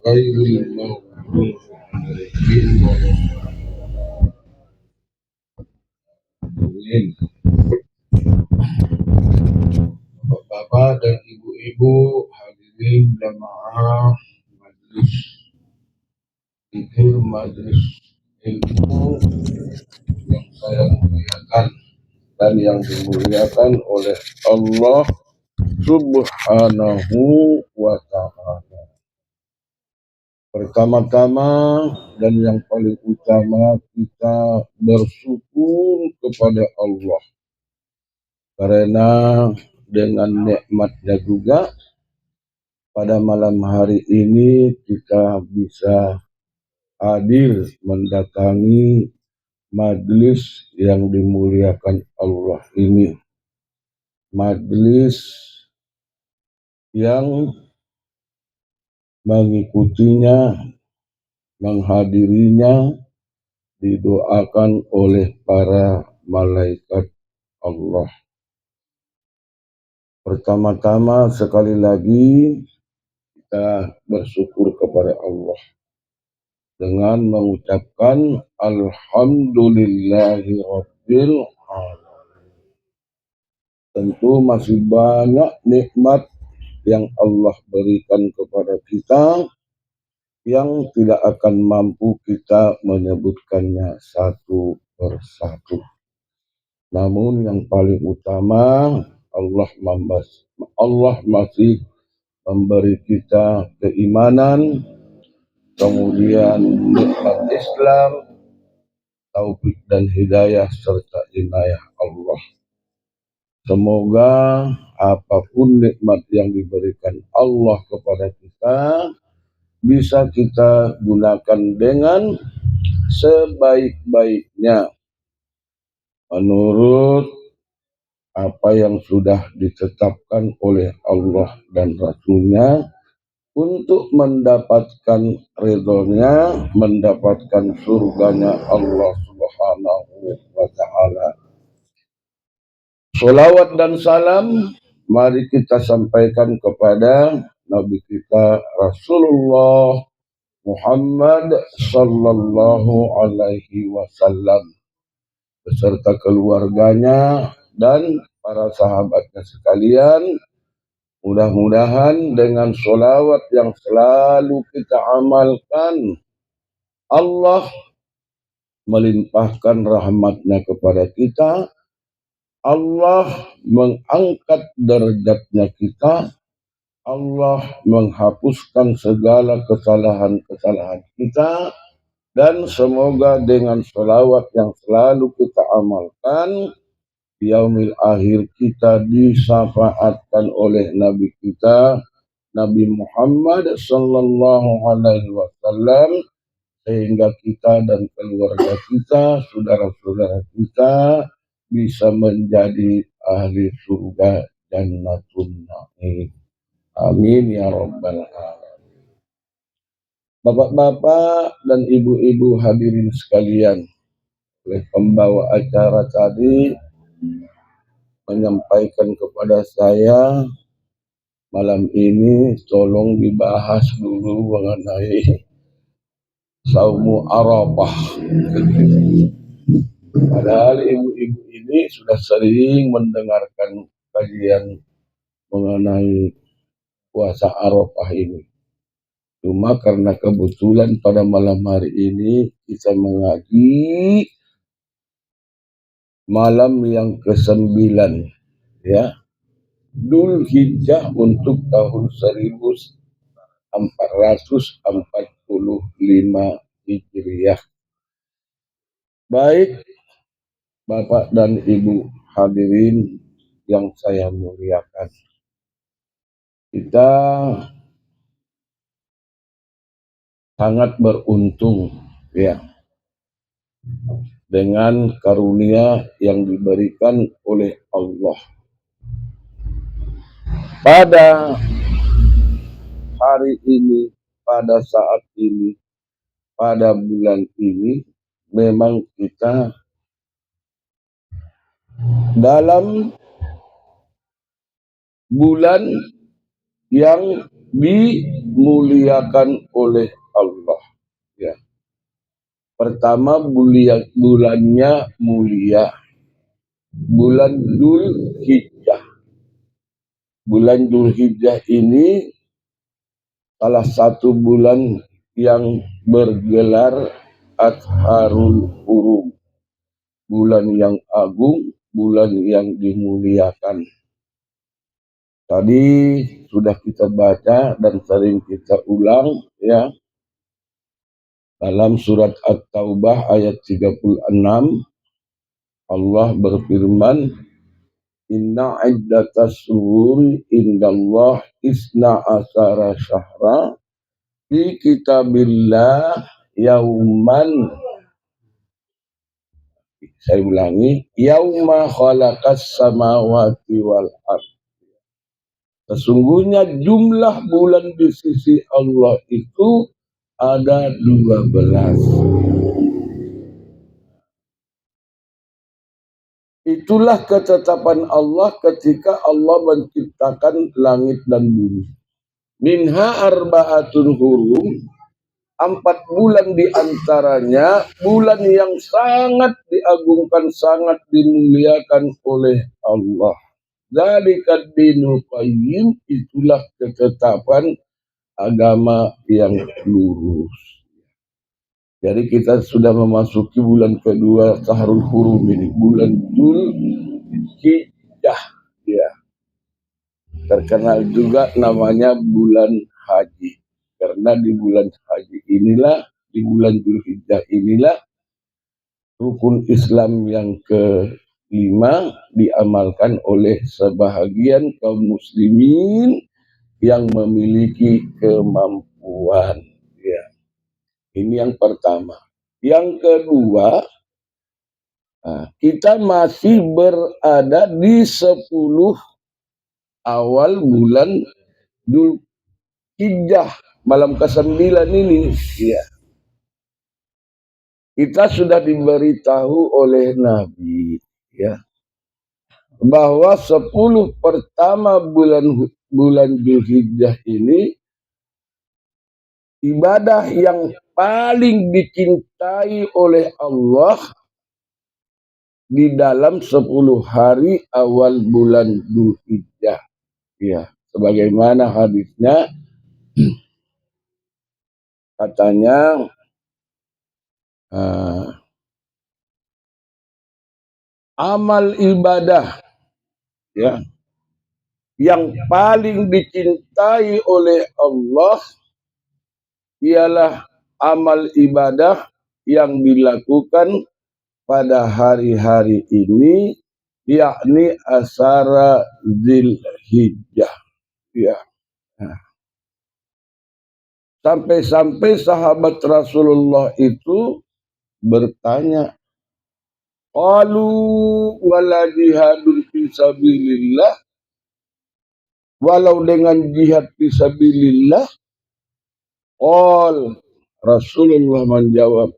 ghairil maghdubi alaihim waladdallin. Bapak dan ibu-ibu hadirin jamaah majelis tidur majelis ilmu yang saya muliakan dan yang dimuliakan oleh Allah Subhanahu wa ta'ala. Pertama-tama dan yang paling utama kita bersyukur kepada Allah karena dengan nikmatnya juga pada malam hari ini kita bisa hadir mendatangi majelis yang dimuliakan Allah ini, majelis yang mengikutinya, menghadirinya didoakan oleh para malaikat Allah. Pertama-tama sekali lagi kita bersyukur kepada Allah dengan mengucapkan Alhamdulillahirabbil alamin. Tentu masih banyak nikmat yang Allah berikan kepada kita yang tidak akan mampu kita menyebutkannya satu persatu. Namun yang paling utama Allah masih memberi kita keimanan, kemudian nikmat Islam, taufik dan hidayah serta inayah Allah. Semoga apapun nikmat yang diberikan Allah kepada kita bisa kita gunakan dengan sebaik-baiknya menurut apa yang sudah ditetapkan oleh Allah dan Rasulnya untuk mendapatkan ridhonya, mendapatkan surganya Allah Subhanahu wa ta'ala. Sholawat dan salam mari kita sampaikan kepada Nabi kita Rasulullah Muhammad sallallahu alaihi wasallam beserta keluarganya dan para sahabatnya sekalian. Mudah-mudahan dengan sholawat yang selalu kita amalkan, Allah melimpahkan rahmatnya kepada kita, Allah mengangkat derajatnya kita, Allah menghapuskan segala kesalahan-kesalahan kita, dan semoga dengan sholawat yang selalu kita amalkan, yaumil akhir kita disyafaatkan oleh Nabi kita Nabi Muhammad sallallahu alaihi wasallam, sehingga kita dan keluarga kita, saudara-saudara kita bisa menjadi ahli surga Jannatun Na'im. Amin ya rabbal alamin. Bapak-bapak dan ibu-ibu hadirin sekalian, oleh pembawa acara tadi menyampaikan kepada saya malam ini tolong dibahas dulu mengenai Saumu Arafah. Padahal ibu-ibu ini sudah sering mendengarkan kajian mengenai puasa Arafah ini. Cuma karena kebetulan pada malam hari ini kita mengaji malam yang ke-9 ya, Dzulhijjah untuk tahun 1445 Hijriah. Baik Bapak dan Ibu hadirin yang saya muliakan, kita sangat beruntung ya dengan karunia yang diberikan oleh Allah. Pada hari ini, pada saat ini, pada bulan ini, memang kita dalam bulan yang dimuliakan oleh Allah. Ya. Pertama, bulannya mulia, bulan Dzulhijjah. Bulan Dzulhijjah ini salah satu bulan yang bergelar Ashharul Hurum, bulan yang agung, bulan yang dimuliakan. Tadi sudah kita baca dan sering kita ulang ya, dalam surat At-Taubah ayat 36 Allah berfirman, Inna iddatas syuhuri indallah isna asara syahra fi kitabillah yauman, saya ulangi, yauma khalaqas samawati wal ardh. Sesungguhnya jumlah bulan di sisi Allah itu ada 12. Itulah ketetapan Allah ketika Allah menciptakan langit dan bumi. Minha arba'atun hurum, 4 bulan diantaranya bulan yang sangat diagungkan, sangat dimuliakan oleh Allah. Dzalika dinul qayyim, itulah ketetapan agama yang lurus. Jadi kita sudah memasuki bulan kedua Syahrul Hurum ini, bulan Dzulhijjah. Ya. Terkenal juga namanya bulan haji. Karena di bulan haji inilah, di bulan Dzulhijjah inilah rukun Islam yang kelima diamalkan oleh sebahagian kaum muslimin yang memiliki kemampuan. Ya. Ini yang pertama. Yang kedua, kita masih berada di 10 awal bulan Dzulhijjah, malam ke-9 ini. Ya. Kita sudah diberitahu oleh Nabi ya, bahwa 10 pertama bulan Dzulhijjah ini ibadah yang paling dicintai oleh Allah di dalam 10 hari awal bulan Dzulhijjah. Ya, sebagaimana hadisnya katanya amal ibadah ya yang paling dicintai oleh Allah ialah amal ibadah yang dilakukan pada hari-hari ini, yakni Asyara Dzulhijjah. Ya. Sampai-sampai sahabat Rasulullah itu bertanya, qalu wala jihadun fi sabilillah, walau dengan jihad fi sabilillah. Rasulullah menjawab,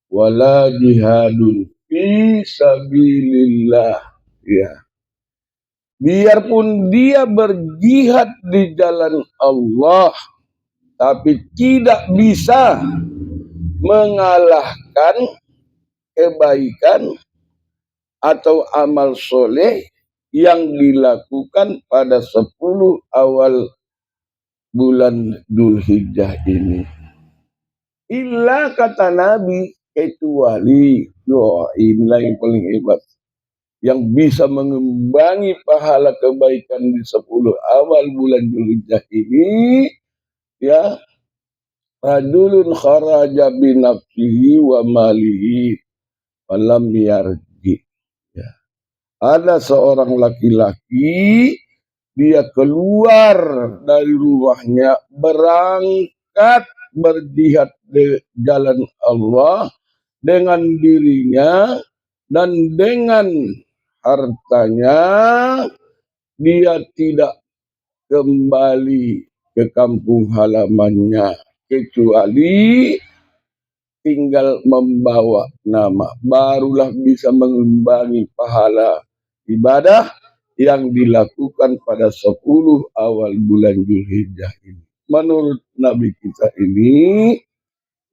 wala jihadun fi sabilillah. Ya. Biarpun dia berjihad di jalan Allah, tapi tidak bisa mengalahkan kebaikan atau amal soleh yang dilakukan pada 10 awal bulan Dzulhijjah ini. Illa, kata Nabi, kecuali, inilah yang paling hebat, yang bisa mengimbangi pahala kebaikan di 10 awal bulan Dzulhijjah ini, ya, rajulun kharaja binafsihi wa malihi falam yarji. Ya. Ada seorang laki-laki, dia keluar dari rumahnya, berangkat berjihad di jalan Allah dengan dirinya dan dengan hartanya, dia tidak kembali ke kampung halamannya kecuali tinggal membawa nama, barulah bisa mengimbangi pahala ibadah yang dilakukan pada 10 awal bulan Dzulhijjah ini. menurut Nabi kita ini,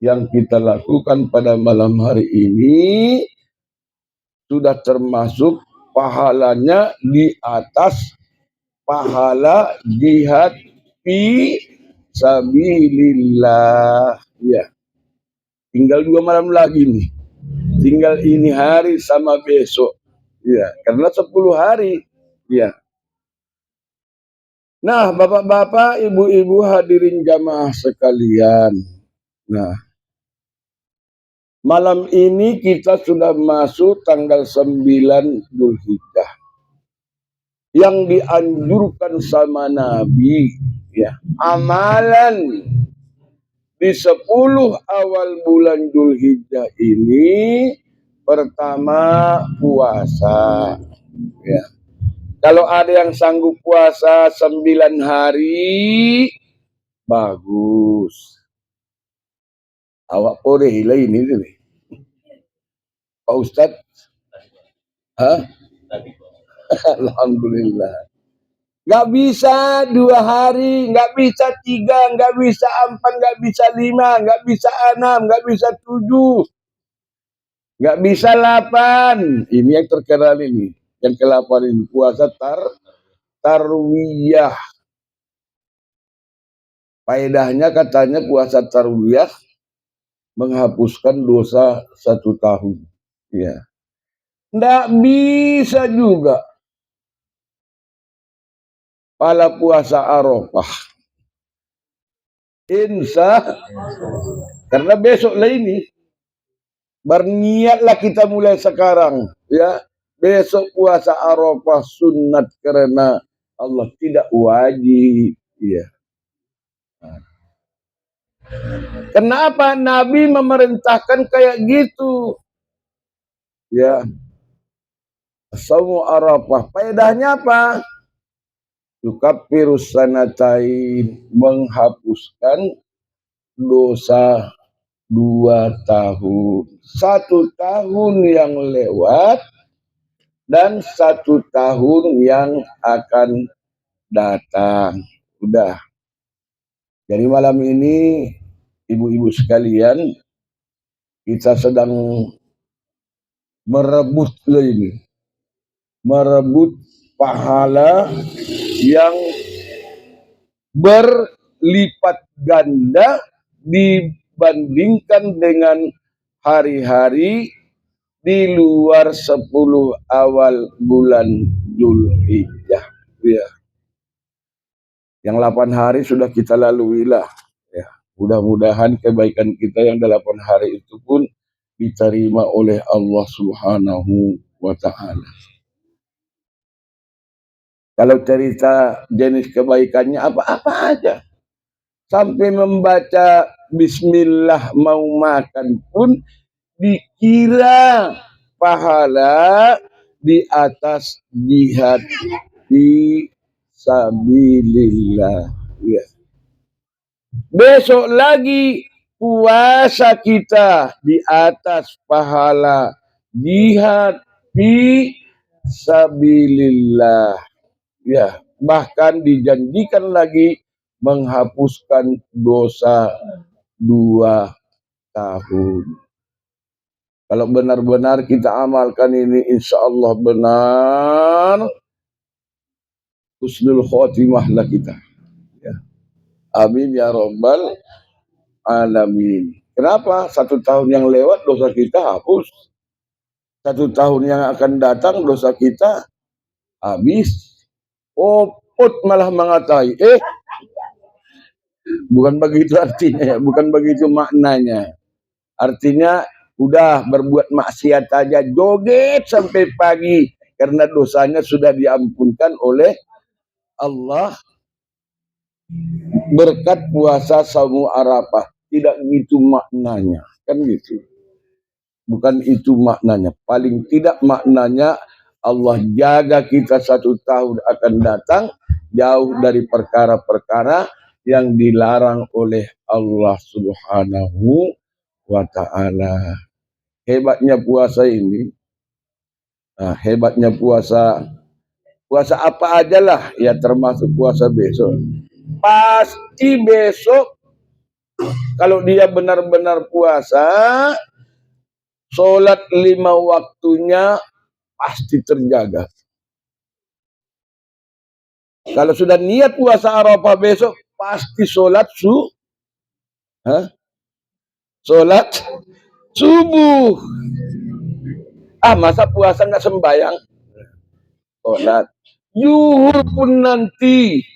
yang kita lakukan pada malam hari ini sudah termasuk pahalanya di atas pahala jihad fi sabilillah. Ya, tinggal 2 malam lagi nih. Tinggal ini hari sama besok. Ya, karena 10 hari. Ya. Nah, bapak-bapak, ibu-ibu hadirin jamaah sekalian. Nah, malam ini kita sudah masuk tanggal 9 Dzulhijjah. Yang dianjurkan sama Nabi, ya, amalan di 10 awal bulan Dzulhijjah ini, pertama puasa. Ya. Kalau ada yang sanggup puasa 9 hari, bagus. Awak boleh lah ini nih, Pak Ustadz. Hah? Alhamdulillah. Gak bisa 2 hari, gak bisa 3, gak bisa 4, gak bisa 5, gak bisa 6, gak bisa 7, gak bisa 8. Ini yang terkenal ini, yang ke-8 ini puasa tarwiyah. Faedahnya katanya puasa tarwiyah menghapuskan dosa 1 tahun. Ya, nggak bisa juga pala puasa Arafah. Karena besok lah ini. Berniatlah kita mulai sekarang, ya. Besok puasa Arafah sunat karena Allah, tidak wajib. Ya. Kenapa Nabi memerintahkan kayak gitu? Ya. Saumu Arafah. Faedahnya apa? Yukaffirus sanatain, menghapuskan dosa 2 tahun. 1 tahun yang lewat dan 1 tahun yang akan datang. Udah. Jadi malam ini, ibu-ibu sekalian, kita sedang merebut pahala yang berlipat ganda dibandingkan dengan hari-hari di luar 10 awal bulan Dzulhijjah. Ya. Yang 8 hari sudah kita lalui lah. Ya. Mudah-mudahan kebaikan kita yang 8 hari itu pun diterima oleh Allah Subhanahu wa ta'ala. Kalau cerita jenis kebaikannya apa-apa aja. Sampai membaca bismillah mau makan pun dikira pahala di atas jihad fi sabilillah. Ya. Besok lagi puasa kita di atas pahala jihad fi sabilillah. Ya, bahkan dijanjikan lagi menghapuskan dosa 2 tahun. Kalau benar-benar kita amalkan ini, insya Allah benar, husnul khotimah lah kita. Ya. Amin ya rabbal alamin. Kenapa? 1 tahun yang lewat dosa kita hapus. 1 tahun yang akan datang dosa kita habis. Opot malah mengatai. Bukan begitu artinya, bukan begitu maknanya. Artinya udah berbuat maksiat aja, joget sampai pagi karena dosanya sudah diampunkan oleh Allah berkat puasa saumu Arafah. Tidak gitu maknanya, kan gitu. Bukan itu maknanya. Paling tidak maknanya Allah jaga kita 1 tahun akan datang jauh dari perkara-perkara yang dilarang oleh Allah Subhanahu wa ta'ala. Hebatnya puasa ini, hebatnya puasa apa aja lah, ya termasuk puasa besok. pasti besok kalau dia benar-benar puasa, sholat 5 waktunya pasti terjaga. Kalau sudah niat puasa Arafah besok, pasti sholat sholat subuh. Masa puasa nggak sembayang? Sholat. Zuhur pun nanti,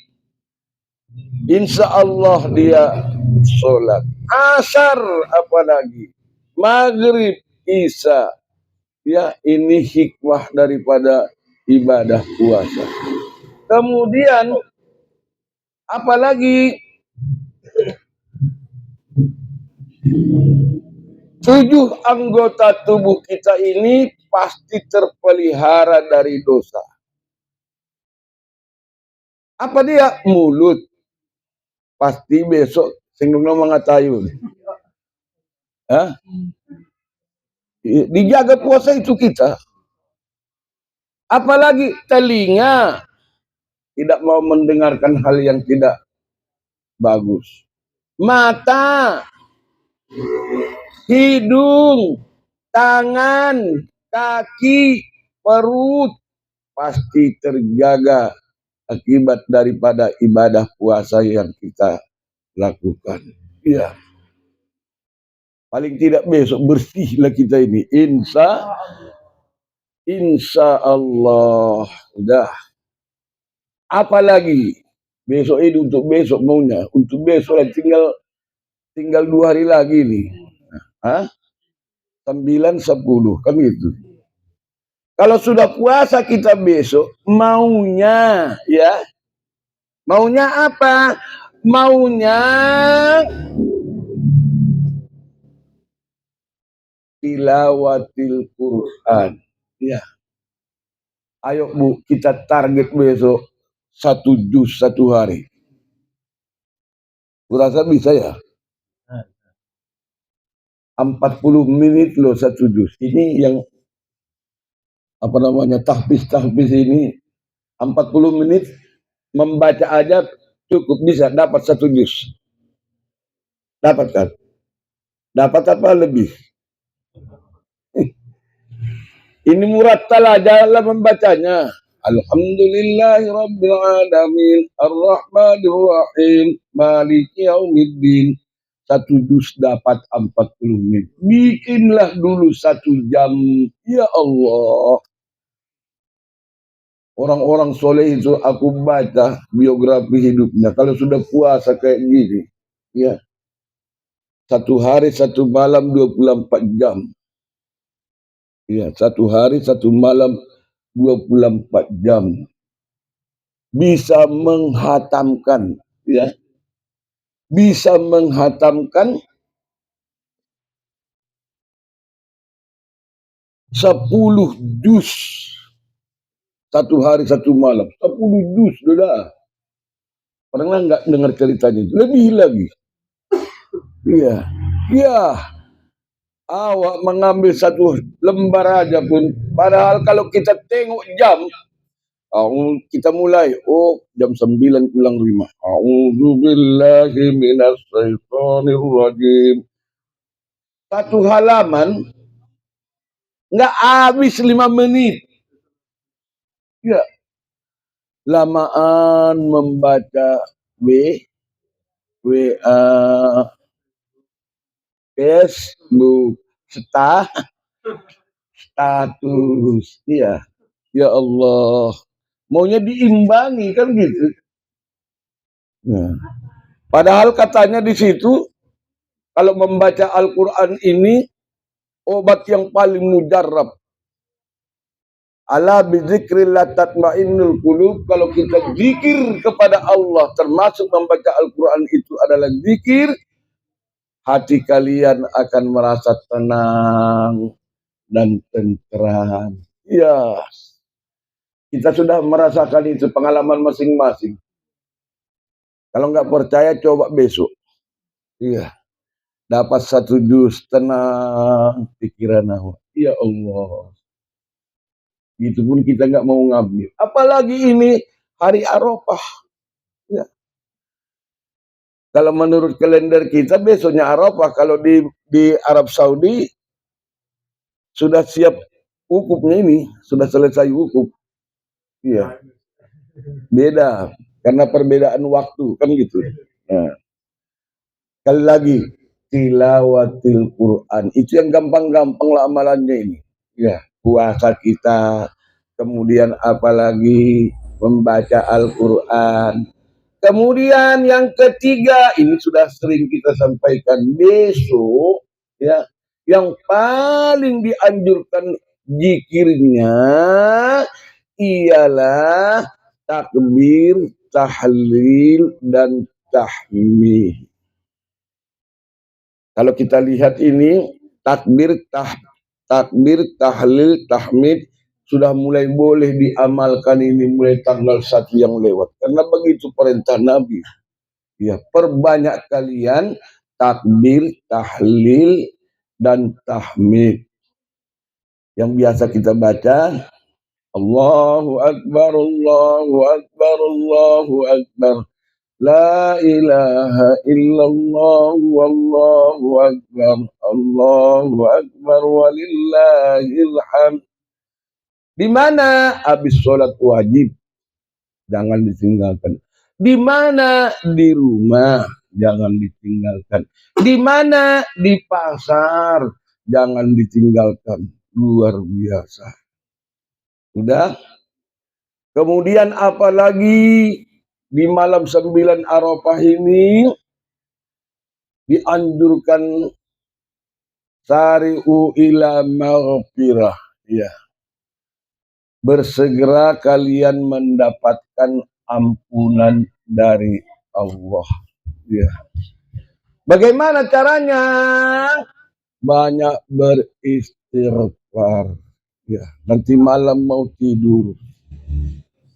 insya Allah dia sholat. Asar apalagi, maghrib, isya. Ya, ini hikmah daripada ibadah puasa. Kemudian apalagi 7 anggota tubuh kita ini pasti terpelihara dari dosa. Apa dia? Mulut. Pasti besok singgung mengatayu. Dijaga puasa itu kita. Apalagi telinga, tidak mau mendengarkan hal yang tidak bagus. Mata, hidung, tangan, kaki, perut pasti terjaga akibat daripada ibadah puasa yang kita lakukan. Iya. Paling tidak besok bersihlah kita ini. Insya Allah. Udah. Apalagi besok ini untuk besok maunya. Untuk besok tinggal 2 hari lagi nih. 9, 10 kan gitu. Kalau sudah puasa kita besok, maunya ya. Maunya apa? Maunya tilawatil Quran. Ya. Ayo Bu, kita target besok 1 juz 1 hari. Kurasa bisa ya? 40 menit loh 1 juz. Ini yang apa namanya tahfiz ini 40 menit membaca aja cukup bisa dapat 1 juz. Dapat kan? Dapat apa lebih? Ini murattal aja lah membacanya. Alhamdulillahirabbil alamin arrahmanir rahim maliki yaumiddin. 1 juz dapat 40 menit. Bikinlah dulu 1 jam. Ya Allah. Orang-orang soleh itu aku baca biografi hidupnya. Kalau sudah puasa kayak gini, ya 1 hari 1 malam 24 jam. Ya, 1 hari 1 malam 24 jam. Bisa menghatamkan, ya. Bisa menghatamkan 10 juz. 1 hari 1 malam. 10 juz, sudah. Pernah nggak dengar ceritanya itu? Lebih lagi. Iya. Ya. Awak mengambil 1 lembar aja pun. Padahal kalau kita tengok jam, kita mulai. Jam 9 kurang 5. A'udzubillahi minasyaitonirrajim. 1 halaman nggak habis 5 menit. Ya. Lamaan membaca WA, Facebook, status. Iya. Ya Allah. Maunya diimbangi kan gitu. Nah. Padahal katanya di situ kalau membaca Al-Quran ini obat yang paling mujarab. Ala bizikrillah tatmainnul qulub. Kalau kita zikir kepada Allah, termasuk membaca Al-Quran itu adalah zikir, hati kalian akan merasa tenang dan tentram. Ya, kita sudah merasakan itu pengalaman masing-masing. Kalau nggak percaya coba besok. Iya, dapat 1 juz, tenang pikiran awak. Ya Allah. Itu pun kita nggak mau ngambil. Apalagi ini hari Arafah. Ya. Kalau menurut kalender kita besoknya Arafah, kalau di Arab Saudi sudah siap wukufnya ini, sudah selesai wukuf. Iya, beda karena perbedaan waktu kan gitu. Nah, sekali lagi tilawatil Quran itu yang gampang-gampang lah amalannya ini. Ya, puasa kita, kemudian apalagi membaca Al-Quran. Kemudian yang ketiga, ini sudah sering kita sampaikan, besok ya, yang paling dianjurkan zikirnya ialah takbir, tahlil, dan tahmid. Kalau kita lihat ini takbir, tahlil, tahmid sudah mulai boleh diamalkan ini mulai tanggal 1 yang lewat. Karena begitu perintah Nabi. Ya, perbanyak kalian takbir, tahlil, dan tahmid. Yang biasa kita baca, Allahu Akbar, Allahu Akbar, Allahu Akbar. La ilaha illallah, wallahu akbar, Allahu akbar, walillahil hamd. Di mana habis sholat wajib, jangan ditinggalkan. Di mana di rumah, jangan ditinggalkan. Di mana di pasar, jangan ditinggalkan. Luar biasa. Udah? Kemudian apalagi di malam 9 Arafah ini dianjurkan sari'u ila maghfirah. Ya. Bersegera kalian mendapatkan ampunan dari Allah. Ya. Bagaimana caranya? Banyak beristighfar. Ya, nanti malam mau tidur.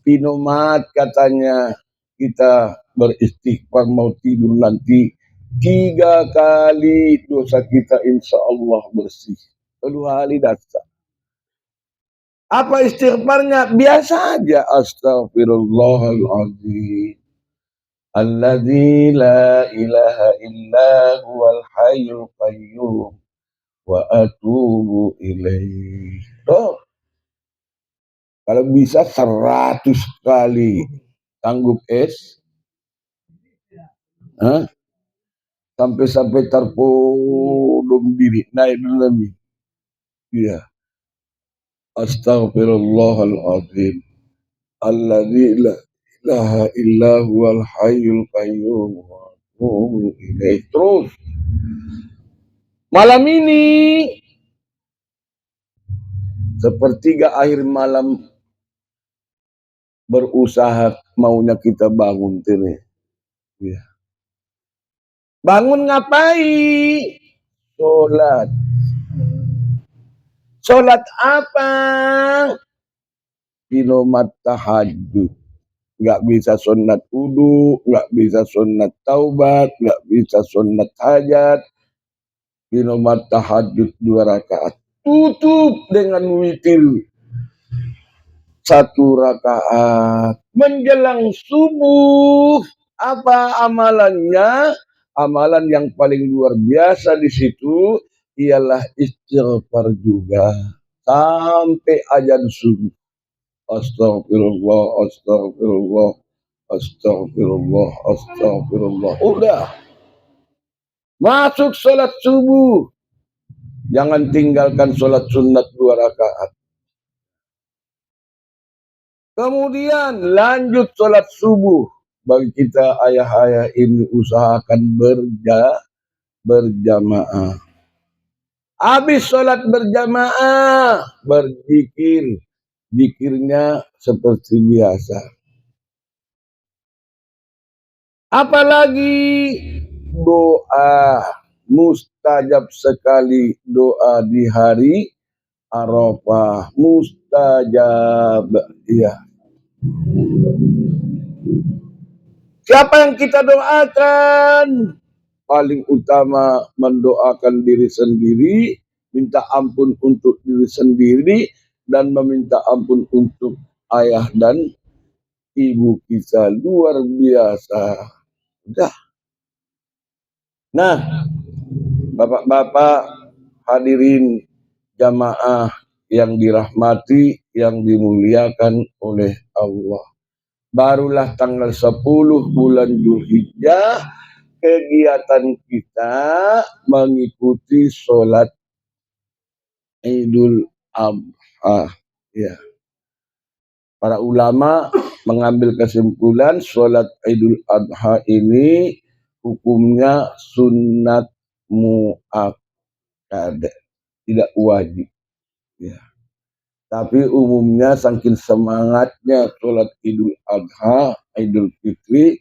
Pinomat katanya kita beristighfar mau tidur nanti 3 kali dosa kita insya Allah bersih. Kedua kali dasar. Apa istighfarnya? Biasa aja. Astaghfirullahaladzim. Alladzi la ilaha illa huwal hayyul qayyum wa atubu ilaih. Oh, kalau bisa 100 kali. Sanggup es? Hah? Sampai-sampai terpodong diri. Naik dulu Nabi. Iya. Astaghfirullahaladzim. Alladzi la ilaha illa huwal hayyul qayyum wa atubu ilaih. Terus. Malam ini sepertiga akhir malam berusaha maunya kita bangun tene. Ya. Bangun ngapain? Sholat. Sholat apa? Kilomat tahajud. Nggak bisa sunat wudu, nggak bisa sunat taubat, nggak bisa sunat hajat. Kilomat tahajud 2 rakaat. Tutup dengan witir 1 rakaat. Menjelang subuh, apa amalannya? Amalan yang paling luar biasa di situ ialah istighfar juga sampai azan subuh. Astagfirullah, astagfirullah, astagfirullah, astagfirullah. Udah. Masuk sholat subuh. Jangan tinggalkan sholat sunat 2 rakaat. Kemudian lanjut sholat subuh. Bagi kita ayah-ayah ini usahakan berjamaah. Habis sholat berjamaah, berzikir. Zikirnya seperti biasa. Apalagi doa. Mustajab sekali doa di hari Arafah. Mustajab. Iya. Siapa yang kita doakan? Paling utama mendoakan diri sendiri, minta ampun untuk diri sendiri, dan meminta ampun untuk ayah dan ibu kita. Luar biasa. Udah. Nah, Bapak-bapak hadirin jamaah yang dirahmati, yang dimuliakan oleh Allah. Barulah tanggal 10 bulan Dzulhijjah kegiatan kita mengikuti sholat Idul Adha. Ya. Para ulama mengambil kesimpulan sholat Idul Adha ini hukumnya sunat muakkad, tidak wajib. Ya. Tapi umumnya saking semangatnya sholat Idul Adha, Idul Fitri,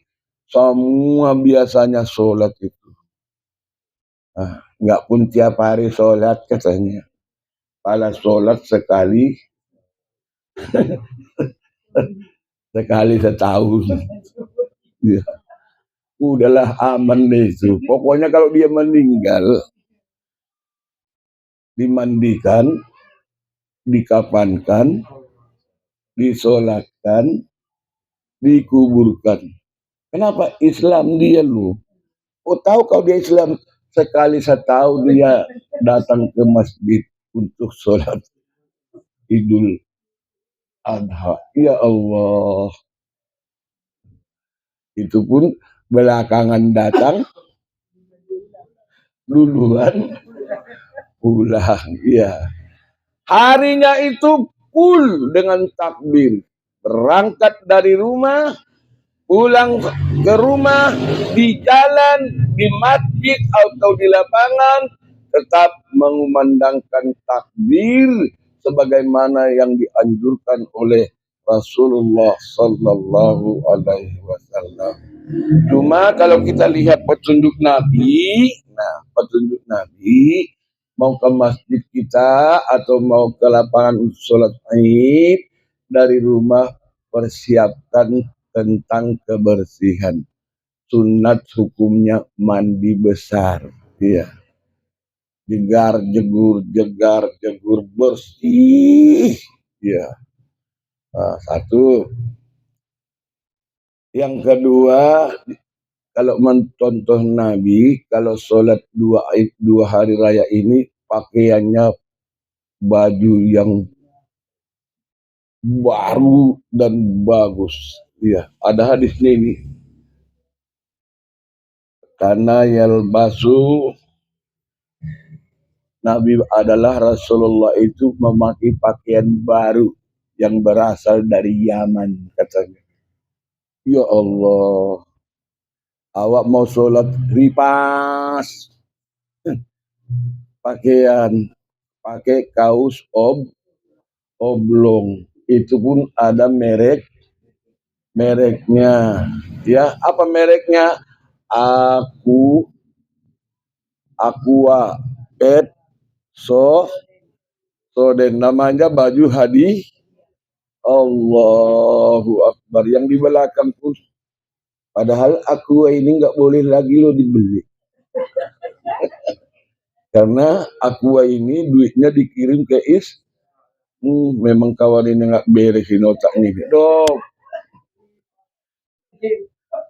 semua biasanya sholat itu. Nah, nggak pun tiap hari sholat katanya. Pala sholat sekali setahun. Ya. Udahlah aman deh itu. Pokoknya kalau dia meninggal, dimandikan, dikafankan, disolatkan, dikuburkan. Kenapa Islam dia lu? Oh tahu kalau dia Islam sekali setahun dia datang ke masjid untuk sholat Idul Adha. Ya Allah. Itu pun belakangan datang, duluan pulang. Ya. Harinya itu full dengan takbir. Berangkat dari rumah, pulang ke rumah, di jalan, di masjid atau di lapangan, tetap mengumandangkan takbir sebagaimana yang dianjurkan oleh Rasulullah Sallallahu Alaihi Wasallam. Cuma kalau kita lihat petunjuk Nabi, petunjuk Nabi, mau ke masjid kita atau mau ke lapangan sholat Id, dari rumah persiapkan tentang kebersihan. Sunat hukumnya mandi besar. Iya. Jegar jegur bersih. Iya. Nah, satu. Yang kedua, kalau mencontoh Nabi, kalau sholat dua hari raya ini pakaiannya baju yang baru dan bagus. Iya, ada hadisnya ini. Karena yalbasu, Nabi adalah Rasulullah itu memakai pakaian baru yang berasal dari Yaman katanya. Ya Allah, awak mau sholat ripas, pakai kaos oblong, itu pun ada mereknya. Ya, apa mereknya? Aqua Pet So dan namanya baju hadi. Allahu Akbar. Yang di belakang pun, padahal Aqua ini nggak boleh lagi lo dibeli, karena Aqua ini duitnya dikirim ke memang kawan ini nggak beresin otaknya dong.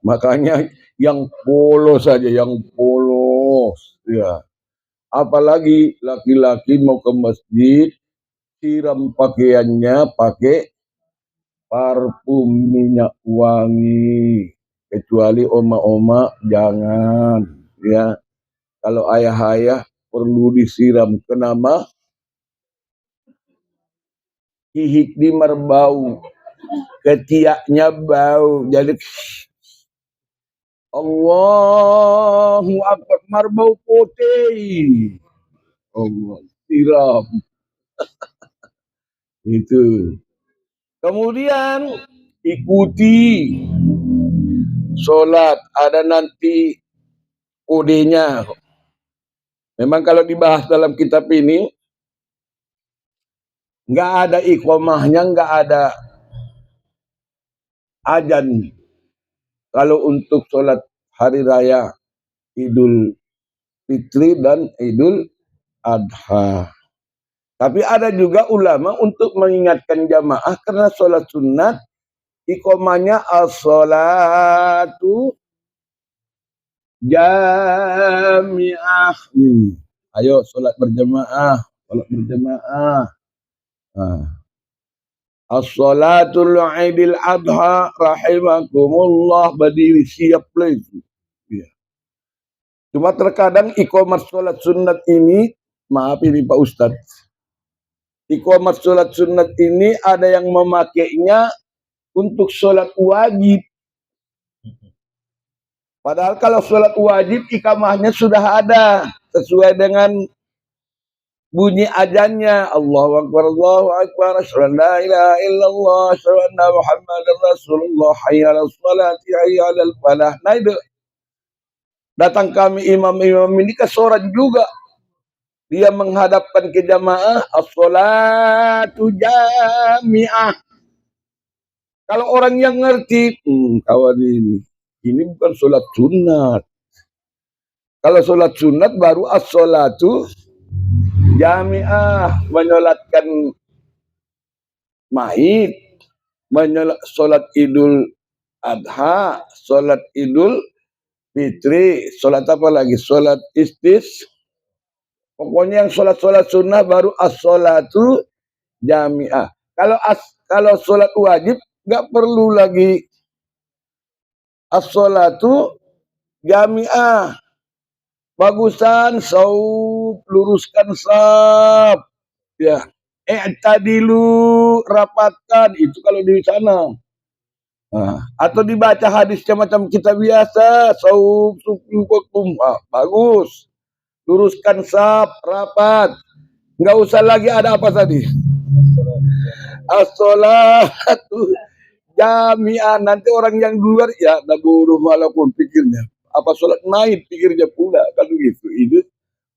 Makanya yang polos saja, yang polos ya. Apalagi laki-laki mau ke masjid, siram pakaiannya pakai parfum minyak wangi. Kecuali oma-oma jangan ya. Kalau ayah-ayah perlu disiram. Kenapa? Hihik di merbau, ketiaknya bau. Jadi Allahu Akbar, marbau putih. Allah siram. Itu. Kemudian ikuti sholat, ada nanti kodenya. Memang kalau dibahas dalam kitab ini nggak ada iqomahnya, nggak ada ajan. Kalau untuk sholat hari raya Idul Fitri dan Idul Adha. Tapi ada juga ulama untuk mengingatkan jamaah karena sholat sunat iqomahnya as-sholatu jami'ah. Ayo sholat berjamaah. Sholat berjamaah. As-salatul Idul Adha rahimakumullah, berdiri siap lagi. Ya. Cuma terkadang iqamah sholat sunat ini, maaf ini Pak Ustadz, iqamah sholat sunat ini ada yang memakainya untuk sholat wajib. Padahal kalau sholat wajib iqamahnya sudah ada sesuai dengan bunyi azannya. Allahu Akbar, Allahu Akbar, asyhadu an la ilaha illallah, asyhadu anna Muhammadar Rasulullah, hayya 'alas sholati, hayya 'alal falah. Nah itu datang kami imam-imam ini ke sholat juga. Dia menghadapkan ke jamaah, as-sholatu jami'ah. Kalau orang yang ngerti, kawan ini bukan sholat sunat. Kalau sholat sunat baru as-sholatu jami'ah, menyolatkan maid, sholat Idul Adha, sholat Idul Fitri, sholat apa lagi? Sholat istis. Pokoknya yang sholat-sholat sunnah baru as-sholatu jami'ah. Kalau sholat wajib nggak perlu lagi as-sholatu jami'ah. Bagusan saub, luruskan saf, ya. I'tadilu, rapatkan, itu kalau di sana. Atau dibaca hadisnya macam kita biasa, saub sukukum, bagus. Luruskan saf, rapat. Nggak usah lagi ada apa tadi? As-sholatu jami'ah. Nanti orang yang luar ya naburu malapun pikirnya. Apa sholat maid pikirnya pula kan gitu. Itu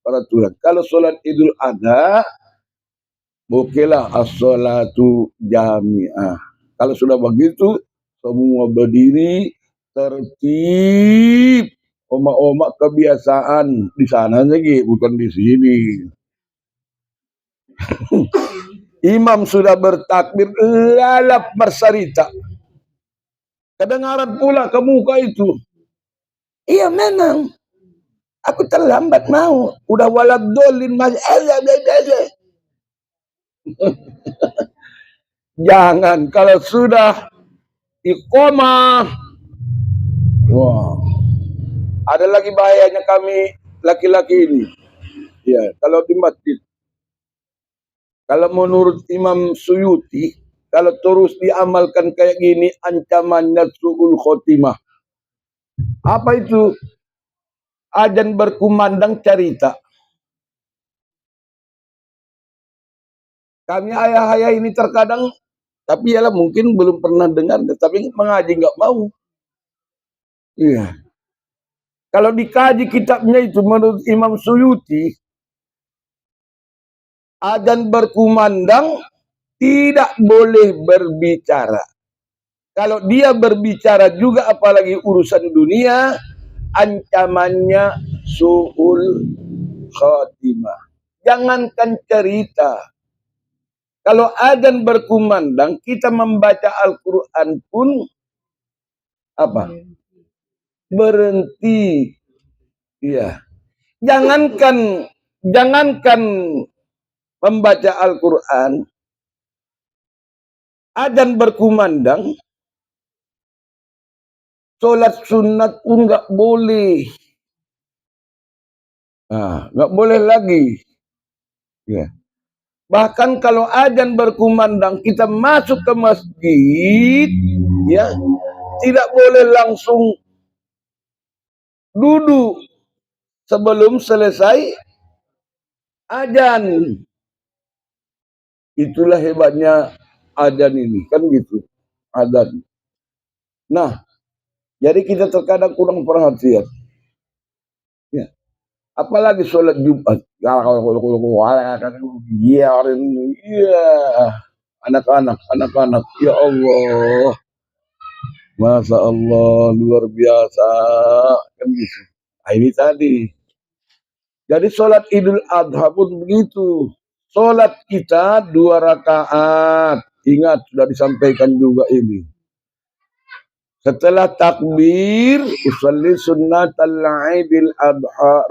peraturan. Kalau sholat Idul Adha, okelah as-sholatu jami'ah. Kalau sudah begitu, semua berdiri tertib. Omak-omak kebiasaan di sana lagi, bukan di sini. Imam sudah bertakbir, lalap bersarita. Kedengaran pula ke muka itu. Iya memang. Aku terlambat mau. Udah walad dolin masih. Jangan kalau sudah iqamah. Wah. Ada lagi bahayanya kami laki-laki ini. Ya, kalau di masjid. Kalau menurut Imam Suyuti, kalau terus diamalkan kayak gini, ancamannya su'ul khotimah. Apa itu? Adzan berkumandang cerita. Kami ayah-ayah ini terkadang, tapi ya mungkin belum pernah dengar, tapi mengaji nggak mau. Iya. Kalau dikaji kitabnya itu menurut Imam Suyuti, adzan berkumandang tidak boleh berbicara. Kalau dia berbicara juga apalagi urusan dunia, ancamannya su'ul khatimah. Jangankan cerita. Kalau adzan berkumandang, kita membaca Al-Quran pun apa? Berhenti. Iya. Jangankan membaca Al-Quran, adzan berkumandang, sholat sunat pun nggak boleh. Nggak boleh lagi. Ya. Bahkan kalau adzan berkumandang, kita masuk ke masjid, ya, tidak boleh langsung duduk sebelum selesai adzan. Itulah hebatnya adzan ini, kan gitu. Adzan. Nah, jadi kita terkadang kurang perhatian. Ya. Apalagi sholat Jumat. Iya, anak-anak, ya Allah. Masya Allah, luar biasa. Kan gitu. Nah, ini tadi. Jadi sholat Idul Adha pun begitu. Sholat kita 2 rakaat. Ingat, sudah disampaikan juga ini. Setelah takbir, usalli sunnatal Aidil Adha